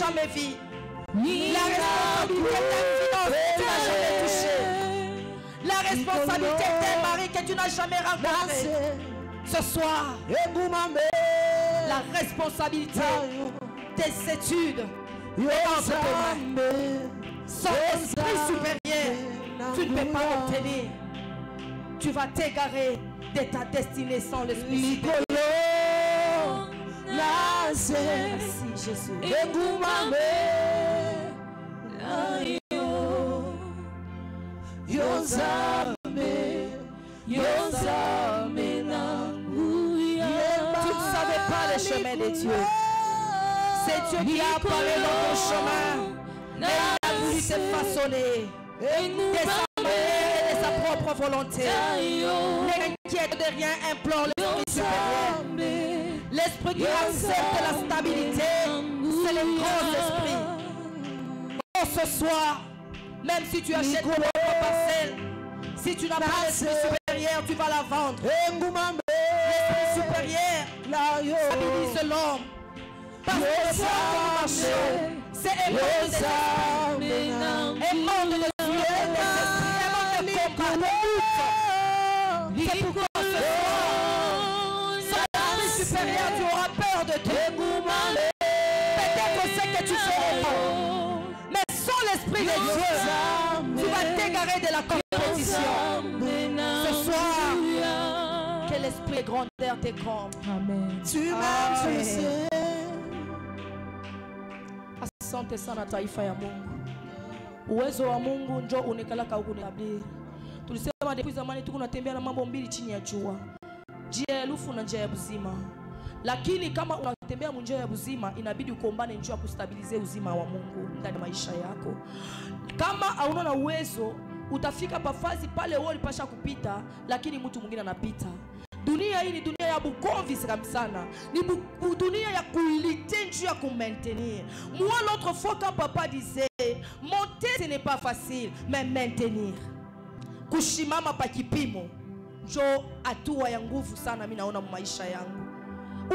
jamais vu. La responsabilité d'un finance que tu n'as jamais touché. La responsabilité d'un mari que tu n'as jamais rencontré. Ce soir, la responsabilité des études est entre tes mains. Son esprit supérieur, tu ne peux pas obtenir. Tu vas t'égarer de ta destinée sans l'esprit supérieur. Merci Jésus. Tu ne savais pas le chemin de Dieu. C'est Dieu qui a parlé dans ton chemin. Il a voulu te façonner de sa manière et de sa propre volonté. N'inquiète de rien, implore l'esprit supérieur. L'esprit qui accepte la stabilité, c'est le grand esprit. Oh, ce soir, même si tu achètes ton propre parcelle, si tu n'as pas l'esprit supérieur, tu vas la vendre. L'esprit supérieur stabilise l'homme. Parce que le marché, c'est un monde de l'esprit, un monde de l'esprit, un monde de combat, de lutte. C'est pourquoi ce soir, sans l'esprit supérieur, tu auras peur de te peut-être c'est que tu feras pas. Mais sans l'esprit de Dieu, tu vas t'égarer de la compétition. Ce soir, que l'esprit de grandeur te comble. Amen. Tu m'aimes, tu sais. Asante sana taifa ya Mungu. Uwezo wa Mungu njoo unekalaka huku niabiri. Tulisema depuis zamani tuko natembea na mambo mbili chini ya jua. Njia ya lufu na njia ya buzima. Lakini kama unatembea njia ya buzima, inabidi ukombane njia ya kustabilize uzima wa Mungu ndani ya maisha yako. Kama hauna na uwezo, utafika pafazi pale wewe ulipasha kupita, lakini mtu mwingine anapita. Dunia hii ni dunia ya bukonvi sana. Ni dunia ya kuiliter njuu ya kumaintenir. Moi l'autre fois quand papa disait monter ce n'est pas facile, mais maintenir. Kushimama pa kipimo njo hatua ya nguvu sana mimi naona maisha yangu.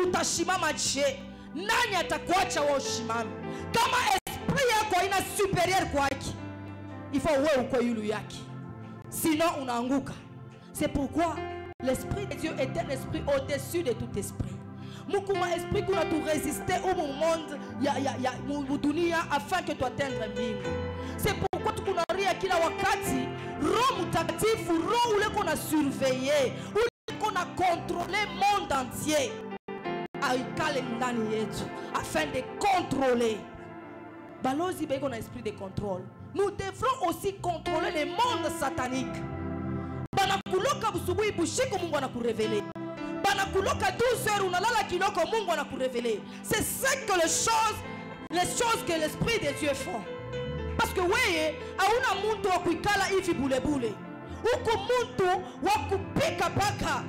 Utashimama je? Nani atakuacha wewe ushimame? Kama esprit yako ina superieur kwake, il faut wewe uko yulu yake. Sinon unaanguka. C'est pourquoi l'esprit de Dieu est un esprit au-dessus de tout esprit. Mukuma esprit kuna tu résister au monde ya dunia afin que tu atteindre mbingu. C'est pourquoi tukunaria kila wakati Roho Mtakatifu, roho ule kona surveiller, ule kona contrôler monde entier. Aikale ndani yetu afin de contrôler. Balozi beko na esprit de contrôle. Nous devrons aussi contrôler le monde satanique. Banakuloka busubuhi bushiko Mungu anakurevele. Banakuloka 12 heures unalala kiloko Mungu anakurevele. C'est ça que les choses que l'esprit de Dieu font. Parce que weye hauna muntu wa kuikala hivi bule bule. Uko muntu wa kupika paka.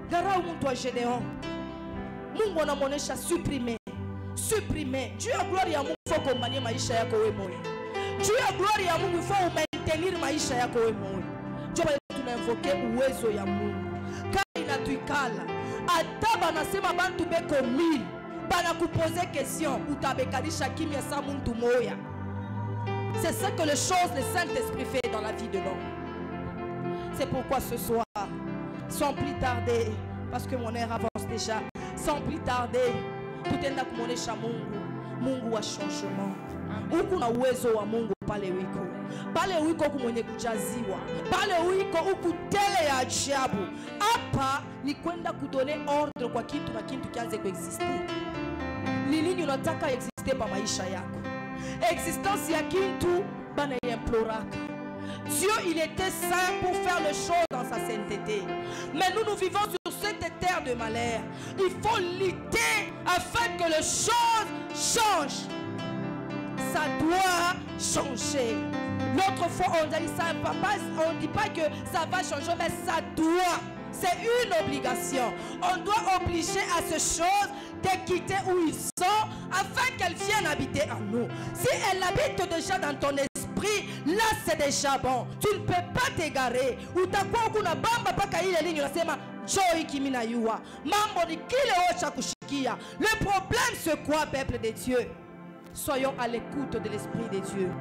Garau muntu wa Gédéon. Mungu anamuonesha supprimer. Dieu ya gloire ya Mungu faut kombania maisha yako wewe moyo. Dieu ya gloire ya Mungu faut maintenir maisha yako wewe moyo. Joba tunainvoke uwezo ya Mungu. Kama inatuikala, ataba nasema bantu beko 1000, bana kuposer question, utabekalisha kimya sa muntu moya. C'est ça que les choses le Saint-Esprit fait dans la vie de l'homme. C'est pourquoi ce soir, sans plus tarder, parce que mon heure avance déjà, sans plus tarder, tout est là pour monesha Mungu. Mungu wa changement. Huku na uwezo wa Mungu pale wiko. Pale wiko kumwenye kujaziwa. Pale wiko huku tele ya ajabu. Hapa ni kwenda kudone ordre kwa kitu na kitu kianze kuexister. Ni nini unataka existe pa maisha yako? Existence ya kitu bana imploraka. Dieu il était saint pour faire les choses dans sa sainteté. Mais nous vivons sur cette terre de malheur. Il faut lutter afin que les choses changent. Ça doit changer. L'autre fois on dit ça, papa, on ne dit pas que ça va changer, mais ça doit. C'est une obligation. On doit obliger à ces choses de quitter où ils sont afin qu'elles viennent habiter en nous. Si elles habitent déjà dans ton esprit, là c'est déjà bon. Tu ne peux pas t'égarer. Utakuwa kuna bamba paka ile ligne unasema joy kimina yuwa. Mambo ni kile ocha kushika. Le problème c'est quoi, peuple de Dieu? Soyons à l'écoute de l'Esprit de Dieu.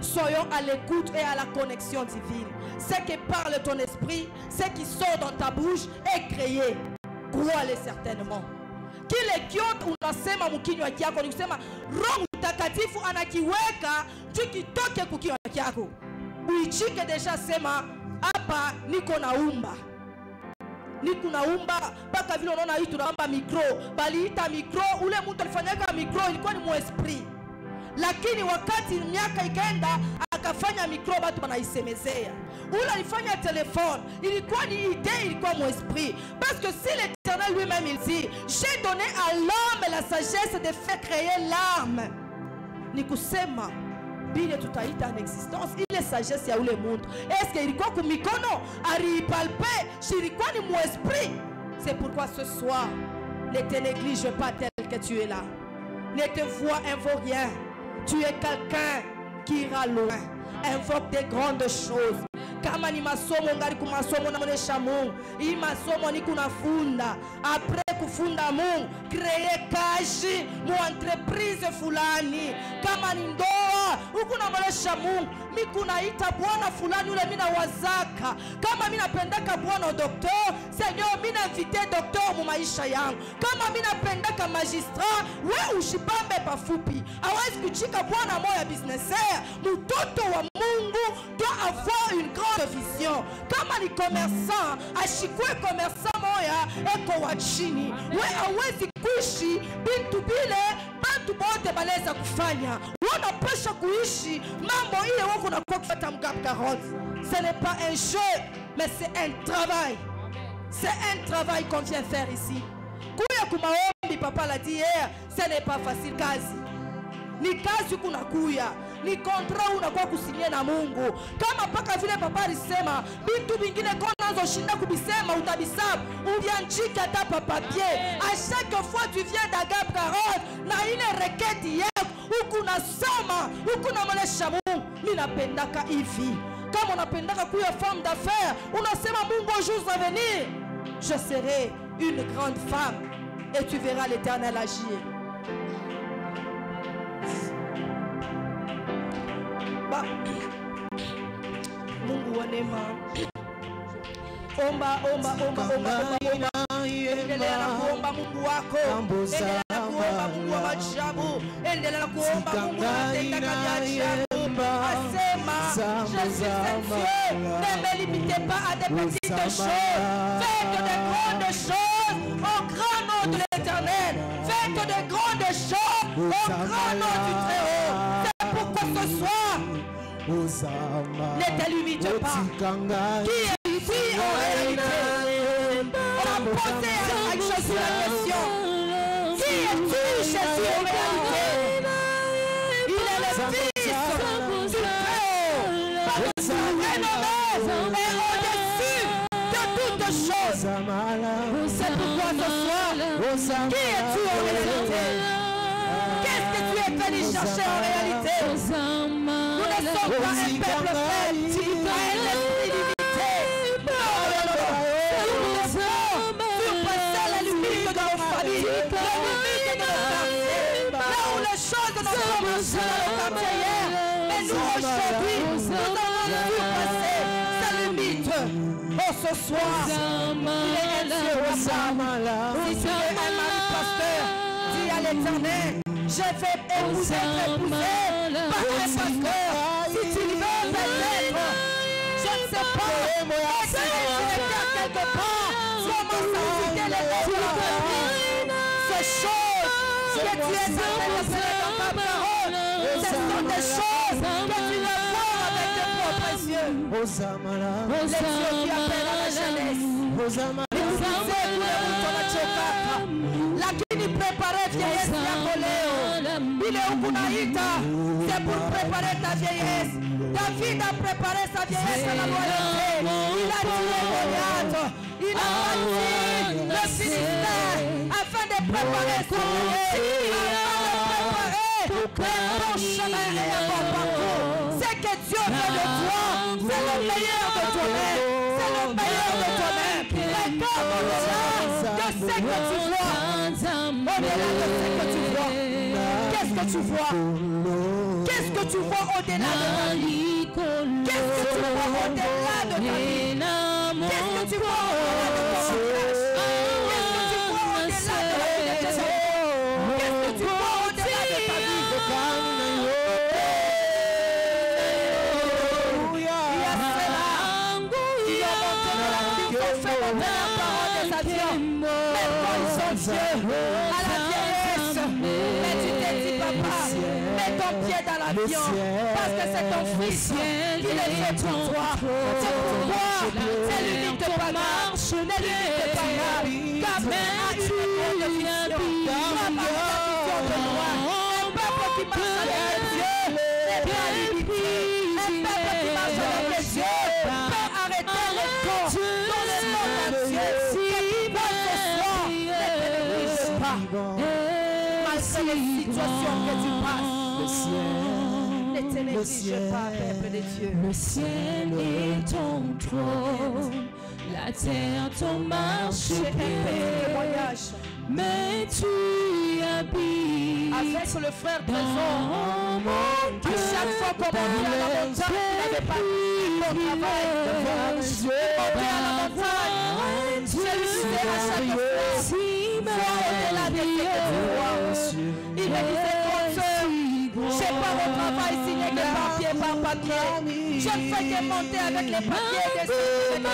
Soyons à l'écoute et à la connexion divine. Ce qui parle ton esprit, ce qui sort dans ta bouche est créé. Crois-le certainement. Kile kyote unasema mkinywa chako ni kusema Roho Mtakatifu anakiweka tukitoke kukinywa chako. Uichike deja sema hapa niko naumba. Niko naumba mpaka vile unaona hii tunaomba mikro. Bali ita mikro ule mtu alifanyaka mikro ilikuwa ni muesprit. Lakini wakati miaka ikaenda akafanya mikro watu wanaisemezea. Ule alifanya telefone ilikuwa ni idée, ilikuwa mon esprit. Parce que si l'Éternel lui-même il dit, j'ai donné à l'homme la sagesse de faire créer l'âme. Ni kusema bile tutaita en existence ile sagesse ya ule monde. Est-ce que ilikuwa kumikono aripalpe shirikuwa ni mon esprit? C'est pourquoi ce soir ne te néglige pas tel que tu es là. Ne te vois invoque rien. Tu es quelqu'un qui ira loin. Invoque des grandes choses. Kama ni masomo ngari kumasomo na mwonesha Mungu. Hii masomo ni kunafunda. Après kufunda Mungu, créer kazi mu entreprise fulani. Kama ni ndoa, huku na mwonesha Mungu. Mi kunaita bwana fulani ule mina wazaka. Kama mina pendaka bwana docteur, Seigneur mina invite docteur mu maisha yangu. Kama mina pendaka magistrat, we ushipambe pafupi. Hawezi kuchika bwana moya businessaire. Mtoto wa Mungu doit avoir une grande vision. Kama ni commerçant, ashikwe commerçant moya eko wa chini. We hawezi kuishi bintu bile bantu bote baleza kufanya. Wanapasha kuishi mambo ile wako na kwa kufata mgap carotte. Ce n'est pas un jeu, mais c'est un travail. C'est un travail qu'on vient faire ici. Kuya kumaombi papa l'a dit hier, ce n'est pas facile kazi. Ni kazi kunakuya. Ni kontra unakuwa kusinyia na Mungu. Kama paka vile papa alisema, bintu bingine konazo shinda kubisema utabisabu. Ubianchika hata pa papier. À chaque fois tu viens d'Agap Carotte, na ile reketi yako, huku nasoma, huku na mwelesha Mungu. Mimi napendaka hivi. Kama unapendaka kuya femme d'affaires, unasema Mungu aux jours à venir, je serai une grande femme et tu verras l'Éternel agir. Mungu wa neema, omba endelea na kuomba Mungu wako, endelea na kuomba Mungu wa maajabu, endelea na kuomba Mungu anatenda kazi ya ajabu. Asema je suis un Dieu, ne me limitez pas à des petites choses, faites de grandes choses au grand nom de l'Éternel, faites de grandes choses au grand nom du Très-Haut. C'est pourquoi ce soir ne te limite pas. Qui est ici en réalité? On a posé à Jésus la question. Qui es-tu, Jésus, en réalité? Il est le Fils du Très-Haut, par le sang renommé et au-dessus de toutes choses. C'est pourquoi ce soir, qui es-tu en réalité? Qu'est-ce que tu es venu chercher en réalité? Nous ne sommes pas un peuple faible, tu as un esprit limité. Nous devons surpasser les limites de nos familles, les limites de nos quartiers, là où les choses ne sont pas marchées dans le quartier hier. Mais nous aujourd'hui, nous devons surpasser ces limites. Oh, ce soir, il est un Dieu au Si tu es un mari pasteur, dis à l'Éternel, je vais épouser, être épousé par un pasteur. Si tu veux peut-être, je ne sais pas, mais si tu es quelque part, commence à citer les lettres de la famille. Ces choses que tu es en train de faire dans ta parole, ce sont des choses que tu vas voir avec tes propres yeux. Les yeux qui appellent à la jeunesse. Lakini prepare vieillesse yako leo. Ile ukunaita, c'est pour préparer ta vieillesse. David a préparé sa vieillesse à la loyauté. Il a tué Goliath. Il a bâti le Philistin afin de préparer son bon chemin et un bon parcours. C'est que Dieu fait de toi, c'est le meilleur de toi-même. C'est le meilleur de toi-même. Regarde au-delà de ce que tu vois, au-delà de ce que tu vois, qu'est-ce que tu vois? Qu'est-ce que tu vois au-delà de ta vie? Qu'est-ce que tu vois au-delà de ta vie? Qu'est-ce que tu vois au-delà de ton mariage? Qu'est-ce que tu vois au-delà de la vie de tes enfants? Qu'est-ce que tu vois au-delà de ta vie? Il y a ceux-là qui ont monté de la vie, qui ont fait monter la parole des avions. Maintenant ils sont vieux, à la vieillesse. Mais tu t'es dit, papa, mets ton pied dans l'avion, parce que c'est ton fils qui le fait pour toi. C'est pourquoi ces limites de marche, ne limite pas grave. Car même à une époque de vision, travaille la vision de loi. Un peuple qui marche avec Dieu n'est pas limité. Un peuple qui marche avec Dieu peut arrêter les corps dans le monde entier. Qui veut ce soir ne te néglige pas. Malgré les situations que tu passes, ne te néglige pas, peuple de Dieu. Le ciel est ton trône, la terre ton marchepied, mais tu habites avec le frère Trésor. À chaque fois qu'on montait à la montagne, il n'avait pas son travail. Monter à la montagne, je lui disais à chaque fois, vois au-delà de ce que tu vois. Il me disait, j'ai pas mon travail signé que papier par papier. Je ne fais que monter avec les papiers des papiers.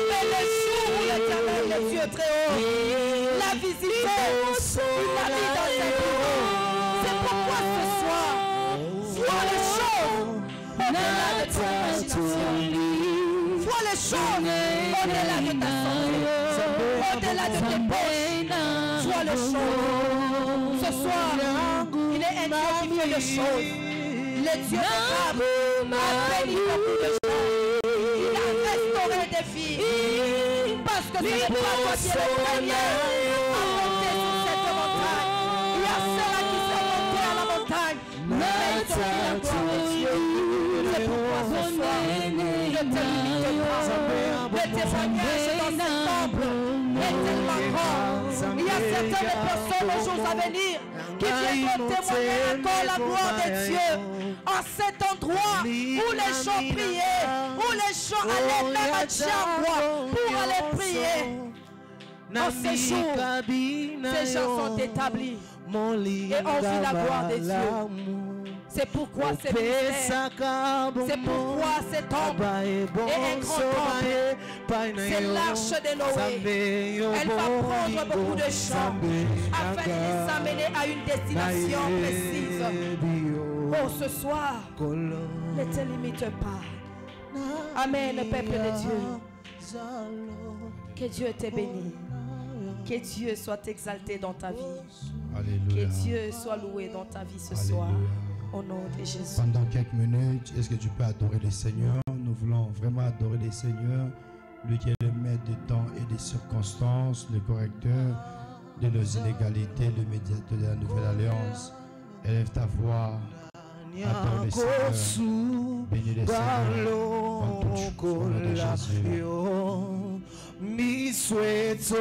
Mais le jour où l'Éternel, le Dieu très haut, l'a visité, il l'a mis dans ses bureaux. C'est pourquoi ce soir, vois les choses au-delà de ton imagination. Vois les choses au-delà de ta santé, au-delà de tes poches. Vois les choses. Ce soir, il est un Dieu qui fait des choses. Le Dieu de Abraham a béni beaucoup de gens. Il a restauré des vies. Parce que ce n'est pas toi qui es le premier à monter sur cette montagne. Il y a ceux-là qui sont montés à la montagne. Mais ils ont vu la gloire de Dieu. C'est pourquoi ce soir, ne te limite pas. Le témoignage dans ce temple est tellement grand. Il y a certaines personnes aux jours à venir qui viendront témoigner encore la gloire de Dieu en cet endroit où les gens priaient, où les gens allaient même à Djambois pour aller prier. En ces jours, ces gens sont établis et ont vu la gloire de Dieu. C'est pourquoi c'est ministère. C'est pourquoi cet temple est un grand temple. C'est l'arche de Noé. Elle va prendre beaucoup de gens afin de les amener à une destination précise. Oh, ce soir, ne te limite pas. Amen, peuple de Dieu. Que Dieu te bénisse. Que Dieu soit exalté dans ta vie. Alléluia. Que Dieu soit loué dans ta vie ce soir. Au nom de Jésus. Pendant quelques minutes, est-ce que tu peux adorer le Seigneur? Nous voulons vraiment adorer le Seigneur, lui qui est le maître des temps et des circonstances, le correcteur de nos inégalités, le médiateur de la nouvelle alliance. Élève ta voix, adore le Seigneur, bénis le Seigneur en toute chose, au nom de Jésus. Mi sueto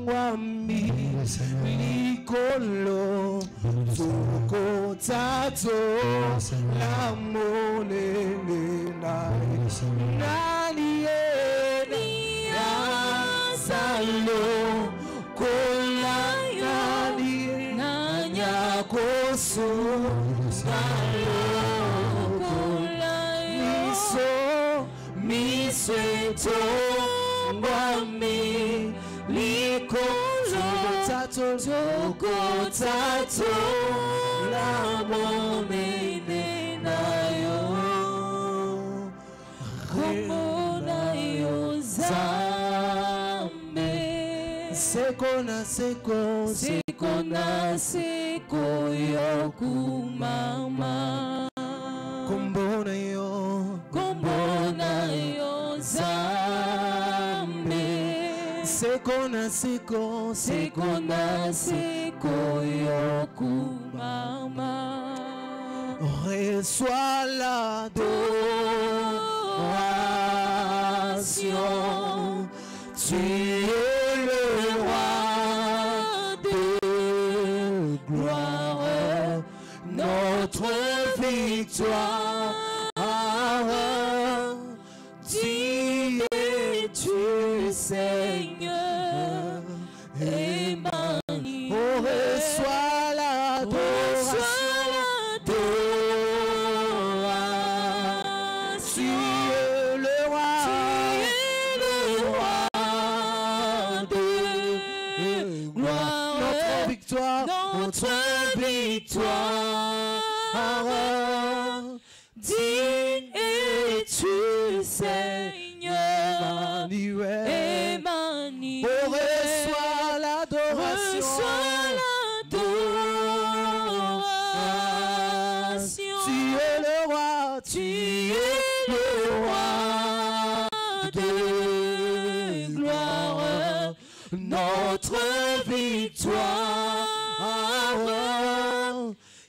wami likolo tuko tato la monene nani eni asalo kola nani nanya koso kola miso miseto Wami liko tato la momene nayo como nayo zambe seko na seko yokumama kombo nayo zambe seko na seko yokumama. Reçois l'adoration, tu es le notre victoire. Qui es-tu, Seigneur Emmanuel? Oh, reçois l'adoration. Tu es le roi. De gloire. Notre victoire. Notre victoire. Digne es-tu, Seigneur Emmanuel. Oh, reçois l'adoration. Tu es le roi. Tu es le roi de gloire. Notre victoire.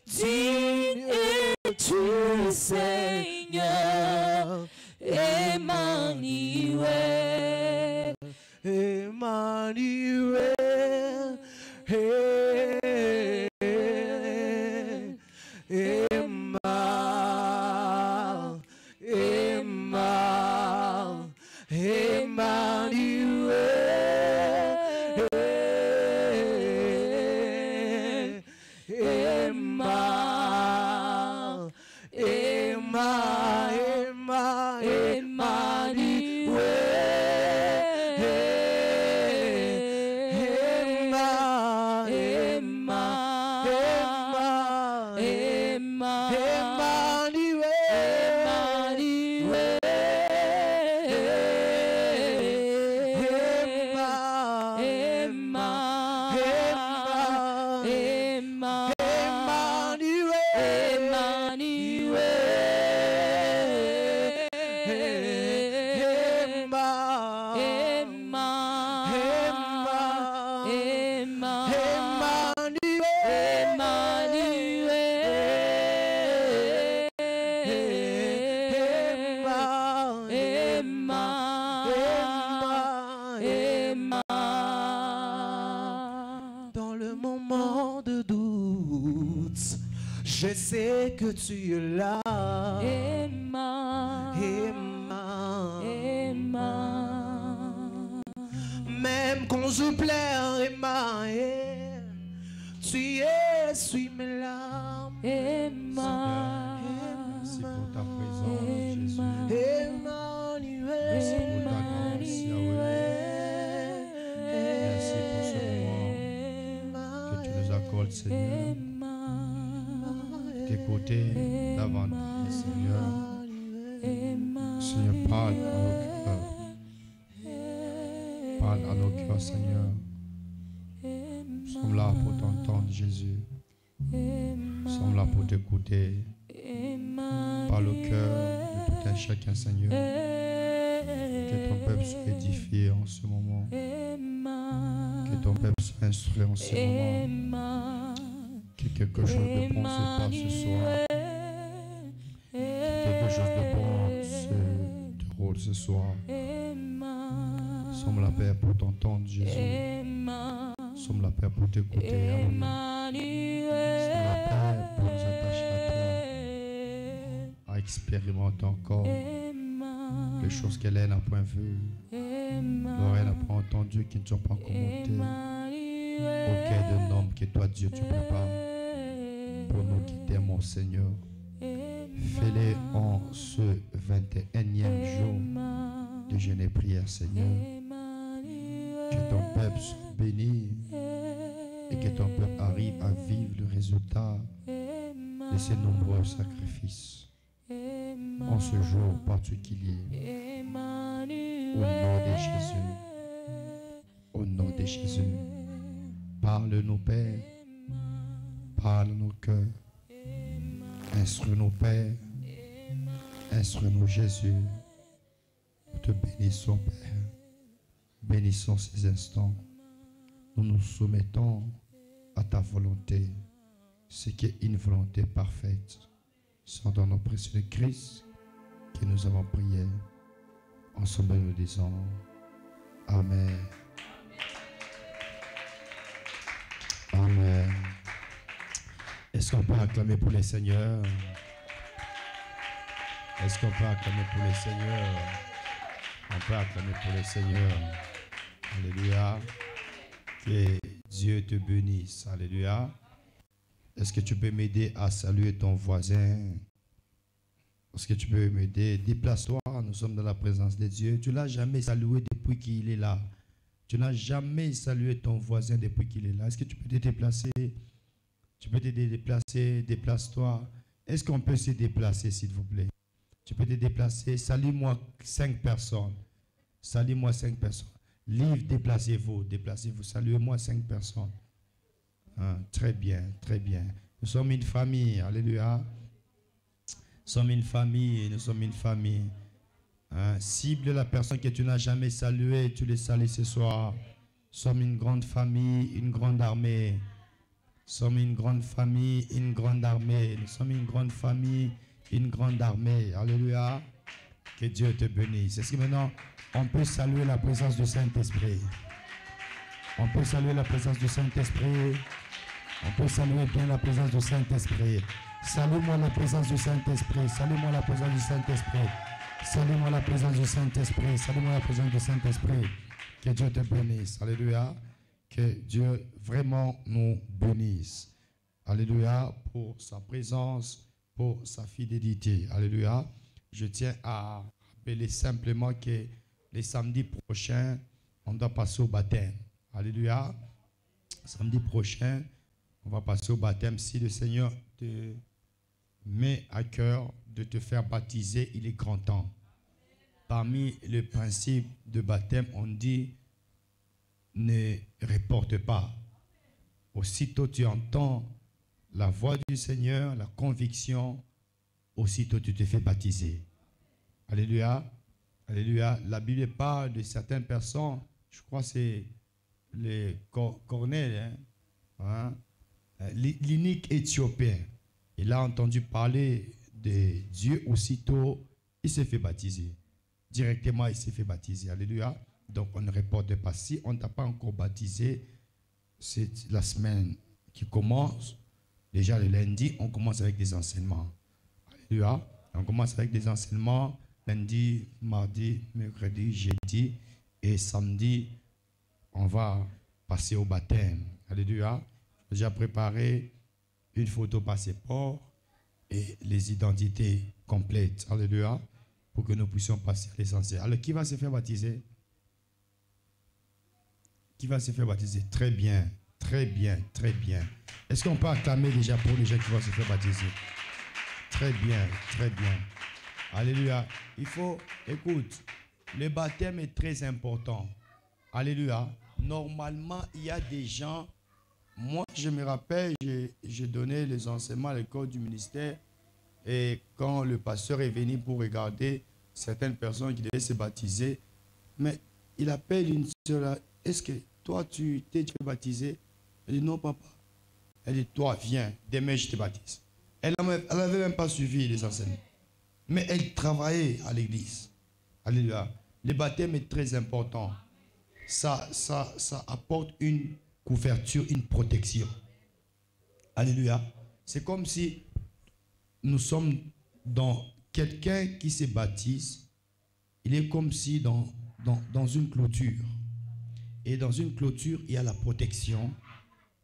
Digne es-tu, Seigneur Emmanuel. Emmanuel. Je sais que tu es là. Emma, Emma, Emma. Même quand je pleure, Emma, tu essuies mes larmes. Emma, Merci pour ta présence, Jésus. Emmanuel. Merci pour ta grâce, Yahweh. Merci pour ce moment que tu nous accordes, Seigneur. T'écouter davantage, Seigneur. Seigneur, parle à nos cœurs. Parle à nos cœurs, Seigneur. Nous sommes là pour t'entendre, Jésus. Nous sommes là pour t'écouter. Parle au cœur de tout un chacun, Seigneur. Que ton peuple soit édifié en ce moment. Que ton peuple soit instruit en ce moment. Que quelque chose de bon se passe ce soir. Que quelque chose de bon se déroule ce soir. Nous sommes la paix pour t'entendre, Jésus. Nous sommes la paix pour t'écouter. Nous sommes la paix pour nous attacher à toi. À expérimenter encore les choses qu'elle n'a point vues. L'oreille n'a pas entendu, qui ne sont pas encore montées. Au cœur d'un homme que toi, Dieu, tu prépares pour nous qui t'aimons, Seigneur. Fais-les en ce 21e jour de jeûne et prière, Seigneur. Que ton peuple soit béni et que ton peuple arrive à vivre le résultat de ces nombreux sacrifices en ce jour particulier. Au nom de Jésus. Au nom de Jésus. Parle-nous, Père. Parle nos cœurs. Instruis-nous, Père. Instruis-nous, Jésus. Nous te bénissons, Père. Bénissons ces instants. Nous nous soumettons à ta volonté, ce qui est une volonté parfaite. C'est dans nos précieux Christ que nous avons prié. Ensemble, nous disons Amen. Amen. Est-ce Est-ce qu'on peut acclamer pour les seigneurs? Est-ce qu'on peut acclamer pour les seigneurs? On peut acclamer pour les seigneurs. Alléluia. Que Dieu te bénisse. Alléluia. Est-ce que tu peux m'aider à saluer ton voisin? Est-ce que tu peux m'aider? Déplace-toi. Nous sommes dans la présence de Dieu. Tu ne l'as jamais salué depuis qu'il est là. Tu n'as jamais salué ton voisin depuis qu'il est là. Est-ce que tu peux te déplacer? Tu peux te déplacer. Déplace-toi. Est-ce qu'on peut se déplacer, s'il vous plaît? Tu peux te déplacer. Salue-moi 5 personnes. Salue-moi 5 personnes. Livre, déplacez-vous. Déplacez-vous. Saluez-moi 5 personnes. Hein, très bien, très bien. Nous sommes une famille. Alléluia. Nous sommes une famille. Nous sommes une famille. Hein, cible la personne que tu n'as jamais saluée. Tu les salues ce soir. Nous sommes une grande famille, une grande armée. Nous sommes une grande famille, une grande armée. Nous sommes une grande famille, une grande armée. Alléluia. Que Dieu te bénisse. Est-ce que maintenant, on peut saluer la présence du Saint-Esprit? On peut saluer la présence du Saint-Esprit. On peut saluer bien la présence du Saint-Esprit. Salue-moi la présence du Saint-Esprit. Salue-moi la présence du Saint-Esprit. Salue-moi la présence du Saint-Esprit. Salue-moi la présence du Saint-Esprit. Que Dieu te bénisse. Alléluia. Que Dieu vraiment nous bénisse. Alléluia. Pour sa présence, pour sa fidélité. Alléluia. Je tiens à rappeler simplement que les samedis prochains, on doit passer au baptême. Alléluia. Samedi prochain, on va passer au baptême. Si le Seigneur te met à cœur de te faire baptiser, il est grand temps. Parmi les principes de baptême, on dit ne reporte pas. Aussitôt tu entends la voix du Seigneur, la conviction, aussitôt tu te fais baptiser. Alléluia. Alléluia. La Bible parle de certaines personnes, je crois que c'est les Cornèle, l'inique éthiopien. Il a entendu parler de Dieu, aussitôt il s'est fait baptiser. Directement il s'est fait baptiser. Alléluia. Donc on ne reporte pas. Si on ne t'a pas encore baptisé, c'est la semaine qui commence. Déjà le lundi, on commence avec des enseignements. Alléluia. On commence avec des enseignements lundi, mardi, mercredi, jeudi et samedi. On va passer au baptême. Alléluia. J'ai déjà préparé une photo passeport et les identités complètes. Alléluia. Pour que nous puissions passer à l'essentiel. Alors, qui va se faire baptiser? Qui va se faire baptiser? Très bien, très bien, très bien. Est-ce qu'on peut acclamer déjà pour les gens qui vont se faire baptiser? Très bien, très bien. Alléluia. Il faut, écoute, le baptême est très important. Alléluia. Normalement, il y a des gens, moi je me rappelle, j'ai donné les enseignements à l'école du ministère et quand le pasteur est venu pour regarder certaines personnes qui devaient se baptiser, mais il appelle une soeur, est-ce que toi tu t'es déjà baptisé? Elle dit non papa. Elle dit toi viens, demain je te baptise. Elle n'avait même pas suivi les enseignements, mais elle travaillait à l'église. Alléluia. Le baptême est très important. Ça apporte une couverture, une protection. Alléluia. C'est comme si nous sommes dans quelqu'un qui se baptise. Il est comme si dans une clôture. Et dans une clôture, il y a la protection,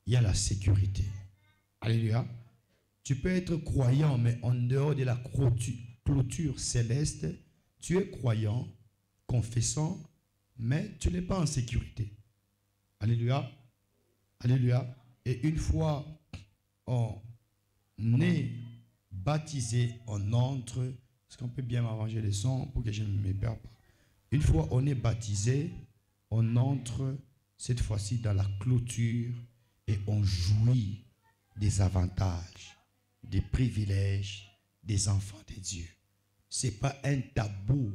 il y a la sécurité. Alléluia. Tu peux être croyant, mais en dehors de la clôture céleste, tu es croyant, confessant, mais tu n'es pas en sécurité. Alléluia. Alléluia. Et une fois on est baptisé, on entre. Est-ce qu'on peut bien m'arranger les sons pour que je ne me perde pas? Une fois on est baptisé, on entre cette fois-ci dans la clôture et on jouit des avantages, des privilèges des enfants de Dieu. Ce n'est pas un tabou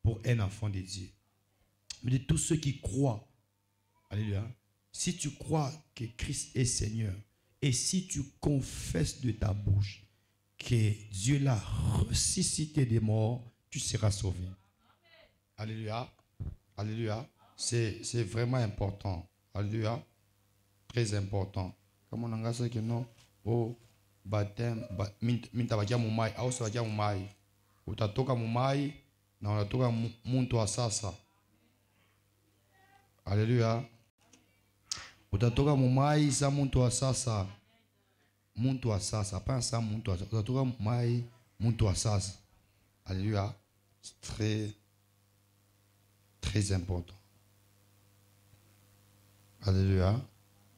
pour un enfant de Dieu. Mais de tous ceux qui croient, alléluia, si tu crois que Christ est Seigneur et si tu confesses de ta bouche que Dieu l'a ressuscité des morts, tu seras sauvé. Alléluia. Alléluia. C'est vraiment important. Alléluia. Très important. Comme on a dit que non, oh baptême, mintabakia mumai, au sabakia mumai. Utatoka mumai, na unatoka muntu wa sasa. Alléluia. Utatoka mumai sa muntu wa sasa. Muntu wa sasa, pas ça muntu wa sasa. Utatoka mumai, muntu wa sasa. Alléluia. C'est très, très important. Alléluia.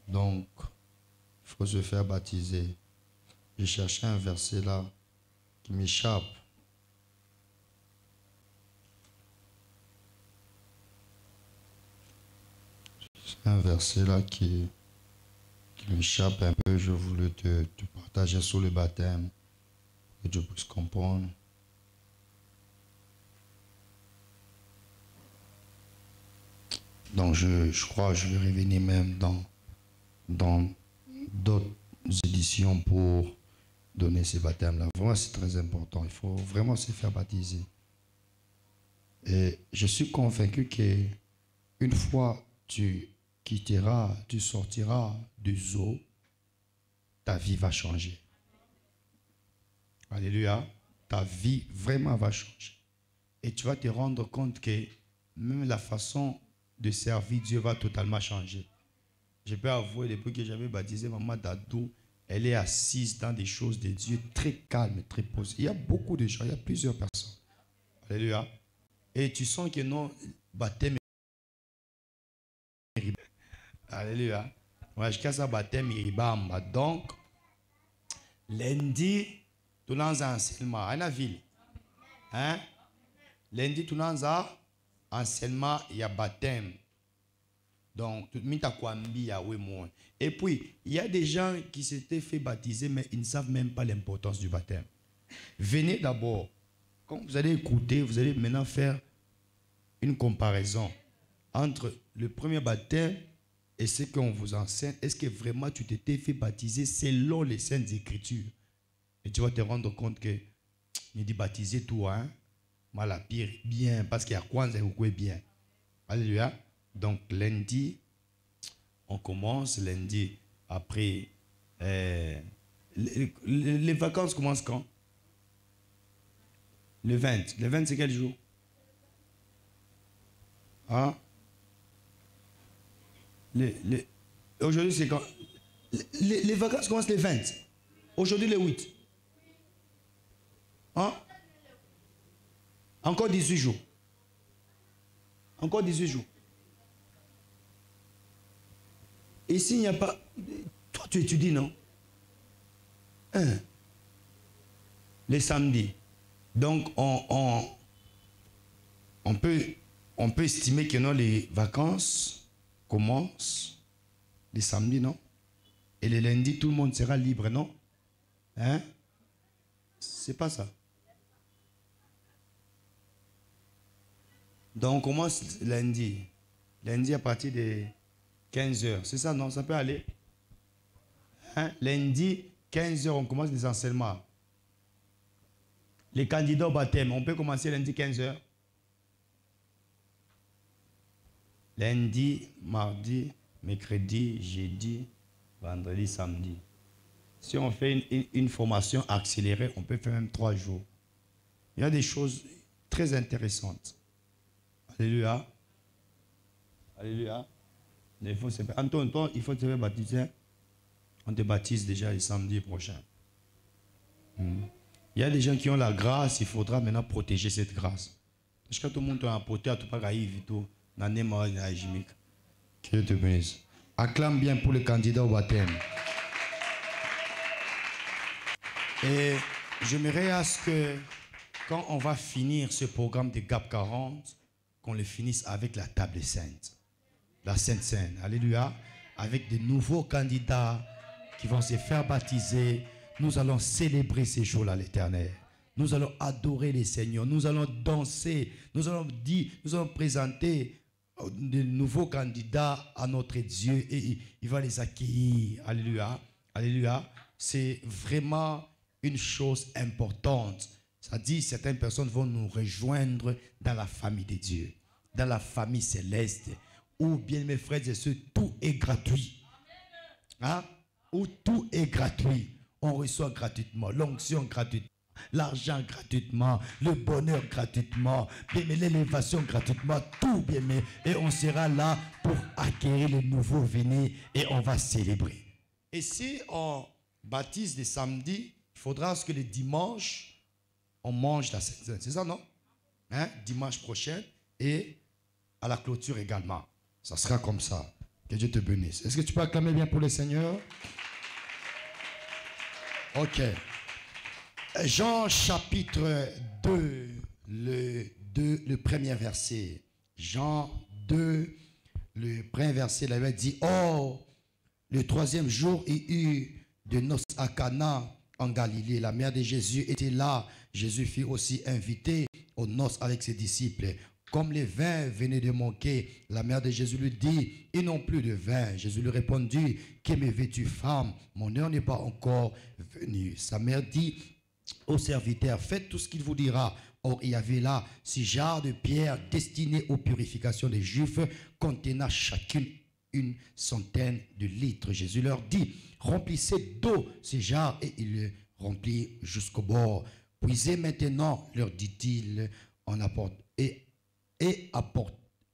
Donc, il faut se faire baptiser. J'ai cherché un verset là qui m'échappe. C'est un verset là qui m'échappe un peu. Je voulais te partager sur le baptême, que tu puisses comprendre. Donc je crois que je vais revenir même dans d'autres éditions pour donner ces baptêmes-là. Vraiment, c'est très important. Il faut vraiment se faire baptiser. Et je suis convaincu qu'une fois tu quitteras, tu sortiras des eaux, ta vie va changer. Alléluia. Ta vie vraiment va changer. Et tu vas te rendre compte que même la façon de servir Dieu va totalement changer. Je peux avouer, depuis que j'avais baptisé maman Dadou, elle est assise dans des choses de Dieu très calme, très posée. Il y a beaucoup de gens, il y a plusieurs personnes. Alléluia. Et tu sens que non, baptême. Alléluia. Ouais, je casse un baptême iribamba. Donc, lundi, tu n'as un enseignement à la ville. Hein? Lundi, tu n'as un enseignement, il y a baptême. Donc, et puis, il y a des gens qui s'étaient fait baptiser, mais ils ne savent même pas l'importance du baptême. Venez d'abord. Quand vous allez écouter, vous allez maintenant faire une comparaison entre le premier baptême et ce qu'on vous enseigne. Est-ce que vraiment tu t'étais fait baptiser selon les Saintes Écritures? Et tu vas te rendre compte que, il dit baptiser toi, hein? Mal à pire, bien, parce qu'il y a quoi, c'est bien. Alléluia. Donc lundi, on commence lundi. Après, les vacances commencent quand? Le 20. Le 20, c'est quel jour? Hein? Aujourd'hui, c'est quand? Les vacances commencent le 20. Aujourd'hui, le 8. Hein? Encore 18 jours. Encore 18 jours. Et s'il n'y a pas... Toi, tu étudies, non? Hein? Les samedis. Donc, on peut estimer que non, les vacances commencent les samedis, non? Et les lundis, tout le monde sera libre, non? Hein? C'est pas ça. Donc, on commence lundi. Lundi à partir de 15h. C'est ça, non? Ça peut aller? Hein? Lundi, 15h, on commence les enseignements. Les candidats au baptême, on peut commencer lundi 15h. Lundi, mardi, mercredi, jeudi, vendredi, samedi. Si on fait une formation accélérée, on peut faire même 3 jours. Il y a des choses très intéressantes. Alléluia. Alléluia. Antoine, toi, il faut te faire baptiser. On te baptise déjà le samedi prochain. Il y a des gens qui ont la grâce, il faudra maintenant protéger cette grâce. Parce que tout le monde a porté à tout pas gaïve tout. Que Dieu te bénisse. Acclame bien pour les candidats au baptême. Et j'aimerais à ce que quand on va finir ce programme de GAP 40, qu'on le finisse avec la table sainte. La Sainte Seine. Alléluia. Avec de nouveaux candidats qui vont se faire baptiser. Nous allons célébrer ces jours-là, l'Éternel. Nous allons adorer les Seigneurs. Nous allons danser. Nous allons dire, nous allons présenter de nouveaux candidats à notre Dieu et il va les accueillir. Alléluia. Alléluia. C'est vraiment une chose importante. Ça dit, certaines personnes vont nous rejoindre dans la famille de Dieu, dans la famille céleste, où bien mes frères et sœurs, tout est gratuit. Hein? Où tout est gratuit. on reçoit gratuitement, l'onction gratuitement, l'argent gratuitement, le bonheur gratuitement, bien aimé, l'élévation gratuitement, tout bien aimé. Et on sera là pour acquérir le nouveau venus et on va célébrer. Et si on baptise les samedis, il faudra que les dimanches, on mange la Sainte. C'est ça, non? Hein? Dimanche prochain et à la clôture également. Ça sera comme ça. Que Dieu te bénisse. Est-ce que tu peux acclamer bien pour le Seigneur? Ok. Jean chapitre 2, le premier verset. Jean 2, le premier verset, il avait dit, oh, le troisième jour, il y eut de noces à Cana en Galilée. La mère de Jésus était là. Jésus fut aussi invité aux noces avec ses disciples. Comme les vins venaient de manquer, la mère de Jésus lui dit, ils n'ont plus de vin. Jésus lui répondit, que me veux-tu, femme? Mon heure n'est pas encore venue. Sa mère dit au serviteur, faites tout ce qu'il vous dira. Or, il y avait là 6 jarres de pierre destinées aux purifications des Juifs, contenant chacune 100 de litres. Jésus leur dit, remplissez d'eau ces jarres, et il les remplit jusqu'au bord. Puisez maintenant, leur dit-il,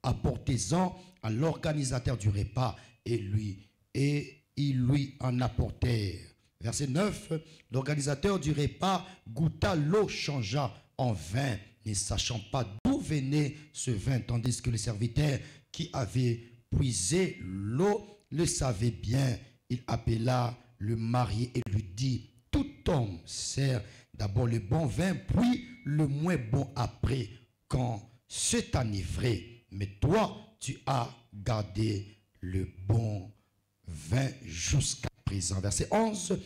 apportez-en à l'organisateur du repas, et ils lui en apportèrent. Verset 9, l'organisateur du repas goûta l'eau, changea en vin, ne sachant pas d'où venait ce vin, tandis que le serviteur qui avait puisé l'eau le savait bien. Il appela le marié et lui dit, tout homme sert d'abord le bon vin, puis le moins bon après, quand c'est enivré. Mais toi, tu as gardé le bon vin jusqu'à présent. Verset 11.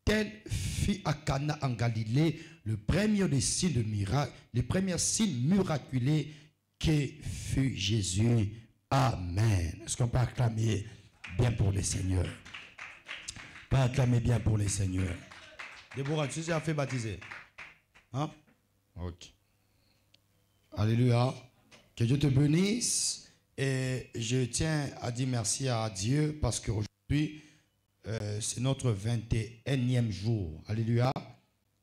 Tel fut à Cana en Galilée le premier des signes de miracle, les premiers signes miraculeux que fut Jésus. Amen. Est-ce qu'on peut acclamer bien pour le Seigneur? Pas acclamer bien pour le Seigneur. Déborah, tu as fait baptiser? Hein? Ok. Alléluia. Que Dieu te bénisse. Et je tiens à dire merci à Dieu parce qu'aujourd'hui, c'est notre 21e jour. Alléluia.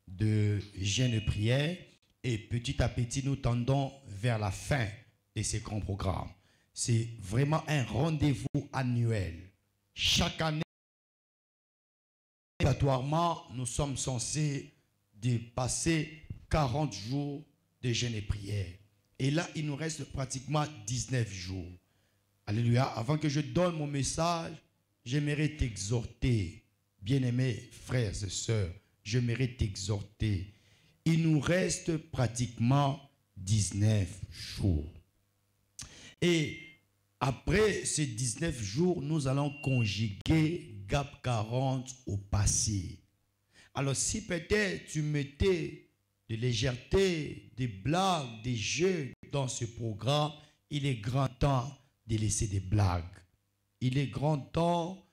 De jeûne et prière. Et petit à petit, nous tendons vers la fin de ces grands programmes. C'est vraiment un rendez-vous annuel. Chaque année, obligatoirement, nous sommes censés passer 40 jours de jeûne et prière. Et là, il nous reste pratiquement 19 jours. Alléluia. Avant que je donne mon message, j'aimerais t'exhorter, bien-aimés frères et sœurs, j'aimerais t'exhorter. Il nous reste pratiquement 19 jours. Et après ces 19 jours, nous allons conjuguer GAP 40 au passé. Alors si peut-être tu mettais de légèreté, des blagues, des jeux dans ce programme, il est grand temps de laisser des blagues. Il est grand temps,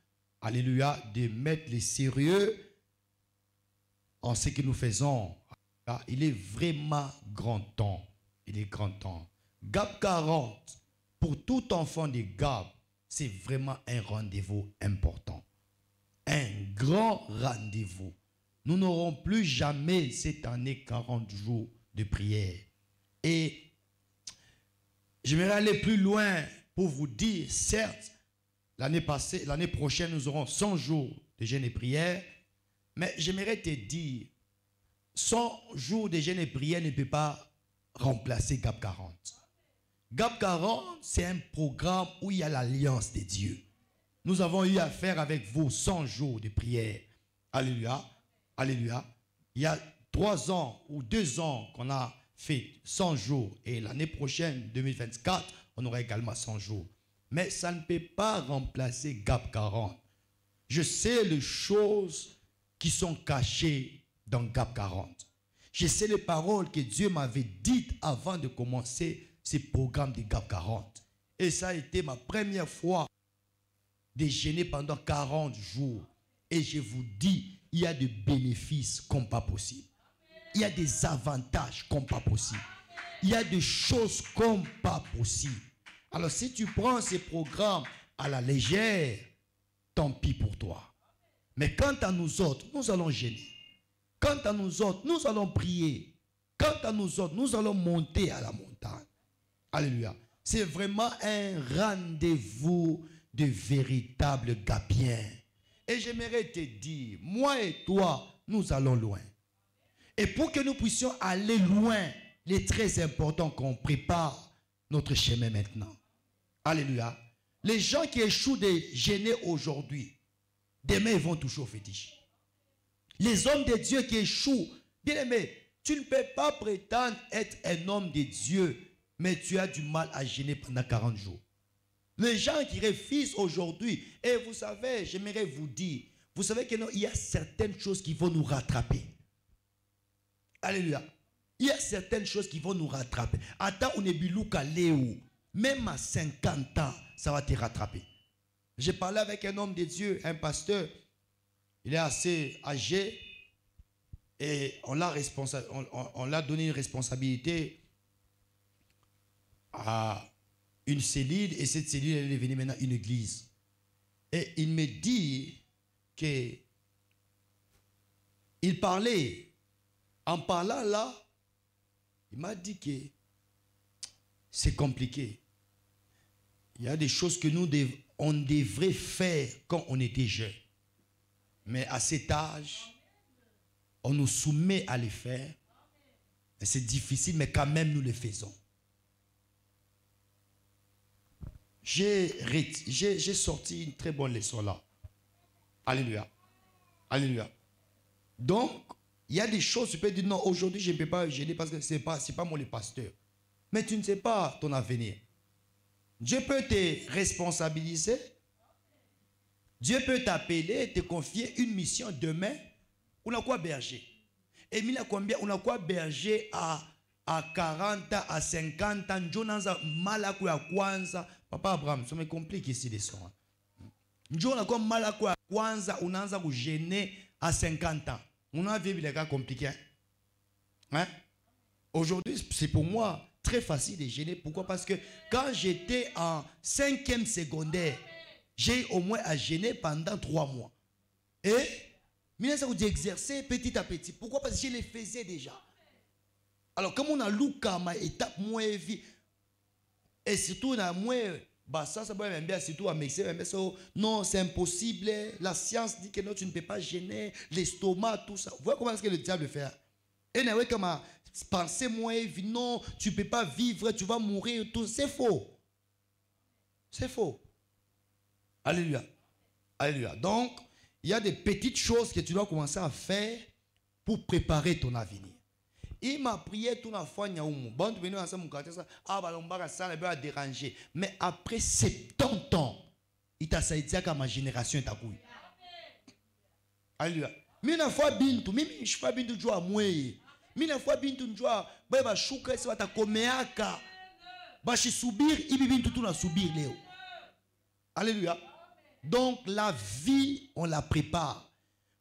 alléluia, de mettre les sérieux en ce que nous faisons. Il est vraiment grand temps. Il est grand temps. GAP 40, pour tout enfant de GAP, c'est vraiment un rendez-vous important. Un grand rendez-vous. Nous n'aurons plus jamais cette année 40 jours de prière. Et j'aimerais aller plus loin pour vous dire, certes, l'année prochaine, nous aurons 100 jours de jeûne et prière, mais j'aimerais te dire, 100 jours de jeûne et prière ne peut pas remplacer GAP 40. GAP 40, c'est un programme où il y a l'alliance de Dieu. Nous avons eu à faire avec vous 100 jours de prière. Alléluia. Alléluia. Il y a 3 ans ou 2 ans qu'on a fait 100 jours. Et l'année prochaine, 2024, on aura également 100 jours. Mais ça ne peut pas remplacer GAP 40. Je sais les choses qui sont cachées dans GAP 40. Je sais les paroles que Dieu m'avait dites avant de commencer ce programme de GAP 40. Et ça a été ma première fois de jeûner pendant 40 jours. Et je vous dis, il y a des bénéfices comme pas possible. Il y a des avantages comme pas possible. Il y a des choses comme pas possible. Alors si tu prends ces programmes à la légère, tant pis pour toi. Mais quant à nous autres, nous allons gêner. Quant à nous autres, nous allons prier. Quant à nous autres, nous allons monter à la montagne. Alléluia. C'est vraiment un rendez-vous de véritables gabiens. Et j'aimerais te dire, moi et toi, nous allons loin. Et pour que nous puissions aller loin, il est très important qu'on prépare notre chemin maintenant. Alléluia. Les gens qui échouent de gêner aujourd'hui, demain ils vont toucher au fétiche. Les hommes de Dieu qui échouent, bien aimé, tu ne peux pas prétendre être un homme de Dieu, mais tu as du mal à gêner pendant 40 jours. Les gens qui refusent aujourd'hui, et vous savez, j'aimerais vous dire, vous savez qu'il y a certaines choses qui vont nous rattraper. Alléluia. Il y a certaines choses qui vont nous rattraper. Attends, on est bilouka léo. Même à 50 ans, ça va te rattraper. J'ai parlé avec un homme de Dieu, un pasteur. Il est assez âgé. Et on l'a donné une responsabilité à une cellule. Et cette cellule, elle est devenue maintenant une église. Et il me dit que il parlait. En parlant là, il m'a dit que c'est compliqué. Il y a des choses que on devrait faire quand on était jeune. Mais à cet âge, on nous soumet à les faire. C'est difficile, mais quand même nous les faisons. J'ai sorti une très bonne leçon là. Alléluia. Alléluia. Donc, il y a des choses, tu peux dire non, aujourd'hui je ne peux pas gêner parce que ce n'est pas moi le pasteur. Mais tu ne sais pas ton avenir. Dieu peut te responsabiliser. Dieu peut t'appeler, te confier une mission demain. On a quoi berger? Et il a combien? On a quoi berger à 40 ans, à 50 ans? Jonaza malaku ya kwanza. Papa Abraham, ça me complique ici les sons. Jonaza on a quoi malaku ya kwanza, unaanza ku gêner à 50 ans. On a vu les cas compliqués. Hein? Aujourd'hui, c'est pour moi très facile de gêner. Pourquoi? Parce que quand j'étais en 5e secondaire, j'ai au moins à gêner pendant 3 mois. Et ça vous dit exercer petit à petit. Pourquoi? Parce que je les faisais déjà. Alors, comme on a louka ma étape moins vie, et surtout on a moins ça va bien surtout à mixer non, c'est impossible. La science dit que non, tu ne peux pas gêner l'estomac, tout ça. Vous voyez comment est-ce que le diable fait? Et vous voyez comment penser moins vie, non, tu ne peux pas vivre, tu vas mourir, tout. C'est faux. C'est faux. Alléluia. Alléluia. Donc, il y a des petites choses que tu dois commencer à faire pour préparer ton avenir. Il m'a prié toute la fois. Déranger. Mais après 70 ans, il t'a saisi que ma génération est à couille. Alléluia. Mina fois bintu, mimi je pas bintu joa mwe. Mina fois bintu joa ba shuka se bata komeaka. Ba shi subir ibi bintu tu na subir leo. Alléluia. Donc la vie on la prépare.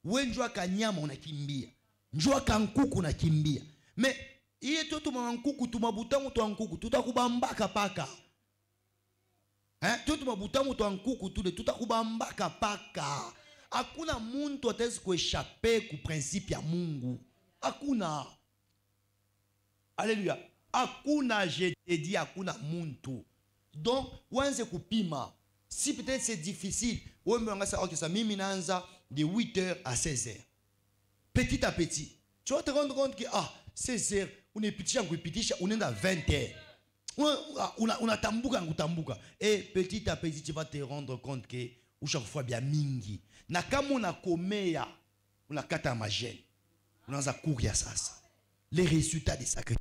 Wenjwa kanyama on a kimbia. Njwa kankuku na kimbia. Mais il est tout mankuku tu mabuta muto ankuku tutakubambaka paka. Hein? Tout mabuta muto ankuku tutakubambaka paka. Hakuna muntu ataweza kueshape ku principe ya Mungu. Hakuna. Alléluia. Hakuna, je te dis, hakuna muntu. Donc, wanze kupima. Si peut-être c'est difficile, ouais mais on va savoir que ça mimi naanza de 8h à 16h. Petit à petit. Tu vas te rendre compte que 16h, on est petit, on est à 20h. On a tambuka. Et petit à petit, tu vas te rendre compte que chaque fois bien mingi. Na kama unakomea unakata majeni. Unaanza kuria sasa. Les résultats des sacrifices.